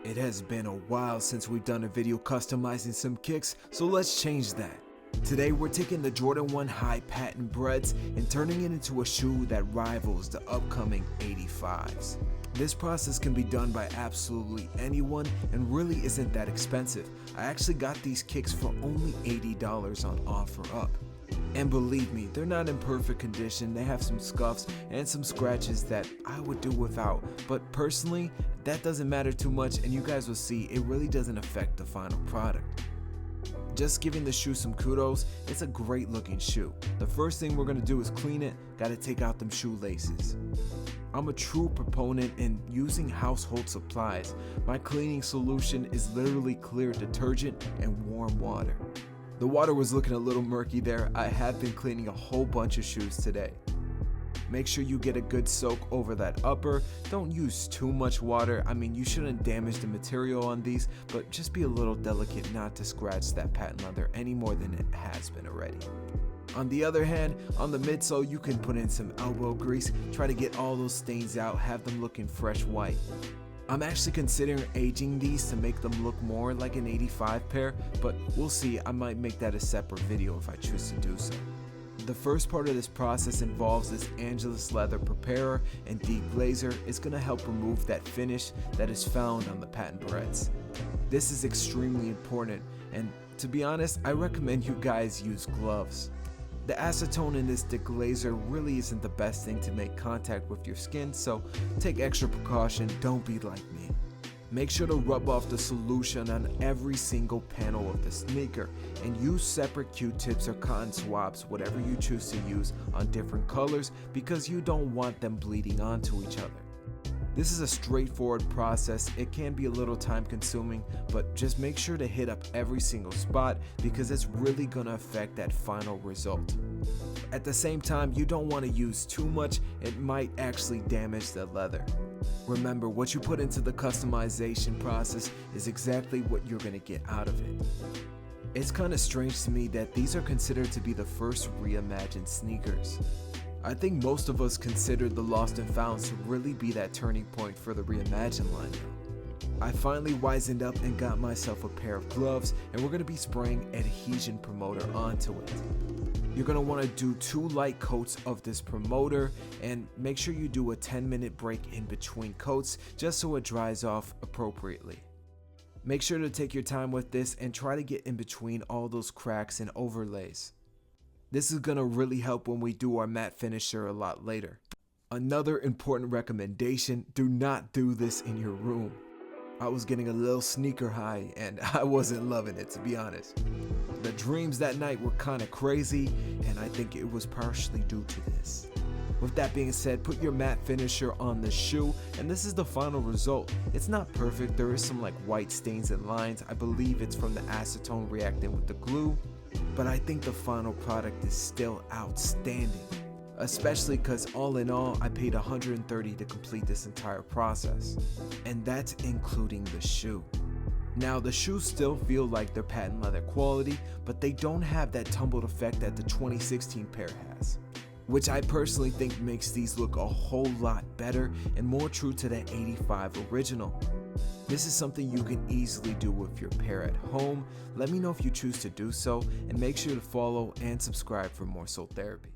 It has been a while since we've done a video customizing some kicks, so let's change that. Today we're taking the Jordan 1 High patent Breds and turning it into a shoe that rivals the upcoming 85s. This process can be done by absolutely anyone and really isn't that expensive. I actually got these kicks for only $80 on OfferUp. And believe me, they're not in perfect condition. They have some scuffs and some scratches that I would do without, but personally that doesn't matter too much, and you guys will see it really doesn't affect the final product. Just giving the shoe some kudos, it's a great looking shoe. The first thing we're going to do is clean it. Gotta take out them shoelaces. I'm a true proponent in using household supplies. My cleaning solution is literally clear detergent and warm water. The water was looking a little murky there. I have been cleaning a whole bunch of shoes today. Make sure you get a good soak over that upper. Don't use too much water. I mean, you shouldn't damage the material on these, but just be a little delicate not to scratch that patent leather any more than it has been already. On the other hand, on the midsole, you can put in some elbow grease. Try to get all those stains out, have them looking fresh white. I'm actually considering aging these to make them look more like an 85 pair, but we'll see. I might make that a separate video if I choose to do so. The first part of this process involves this Angelus leather preparer and deglazer. It's going to help remove that finish that is found on the patent Breds. This is extremely important, and to be honest, I recommend you guys use gloves. The acetone in this deglazer really isn't the best thing to make contact with your skin, so take extra precaution, don't be like me. Make sure to rub off the solution on every single panel of the sneaker and use separate Q-tips or cotton swabs, whatever you choose to use, on different colors because you don't want them bleeding onto each other. This is a straightforward process. It can be a little time consuming, but just make sure to hit up every single spot because it's really going to affect that final result. At the same time, you don't want to use too much. It might actually damage the leather. Remember, what you put into the customization process is exactly what you're going to get out of it. It's kind of strange to me that these are considered to be the first reimagined sneakers. I think most of us consider the Lost and Found to really be that turning point for the reimagined line now. I finally wisened up and got myself a pair of gloves, and we're going to be spraying adhesion promoter onto it. You're going to want to do 2 light coats of this promoter and make sure you do a 10-minute break in between coats just so it dries off appropriately. Make sure to take your time with this and try to get in between all those cracks and overlays. This is going to really help when we do our matte finisher a lot later. Another important recommendation, do not do this in your room. I was getting a little sneaker high and I wasn't loving it, to be honest. The dreams that night were kind of crazy, and I think it was partially due to this. With that being said, put your matte finisher on the shoe, and this is the final result. It's not perfect, there is some like white stains and lines. I believe it's from the acetone reacting with the glue, but I think the final product is still outstanding. Especially because all in all, I paid $130 to complete this entire process, and that's including the shoe. Now the shoes still feel like they're patent leather quality, but they don't have that tumbled effect that the 2016 pair has, which I personally think makes these look a whole lot better and more true to the 85 original. This is something you can easily do with your pair at home. Let me know if you choose to do so, and make sure to follow and subscribe for more Soul Therapy.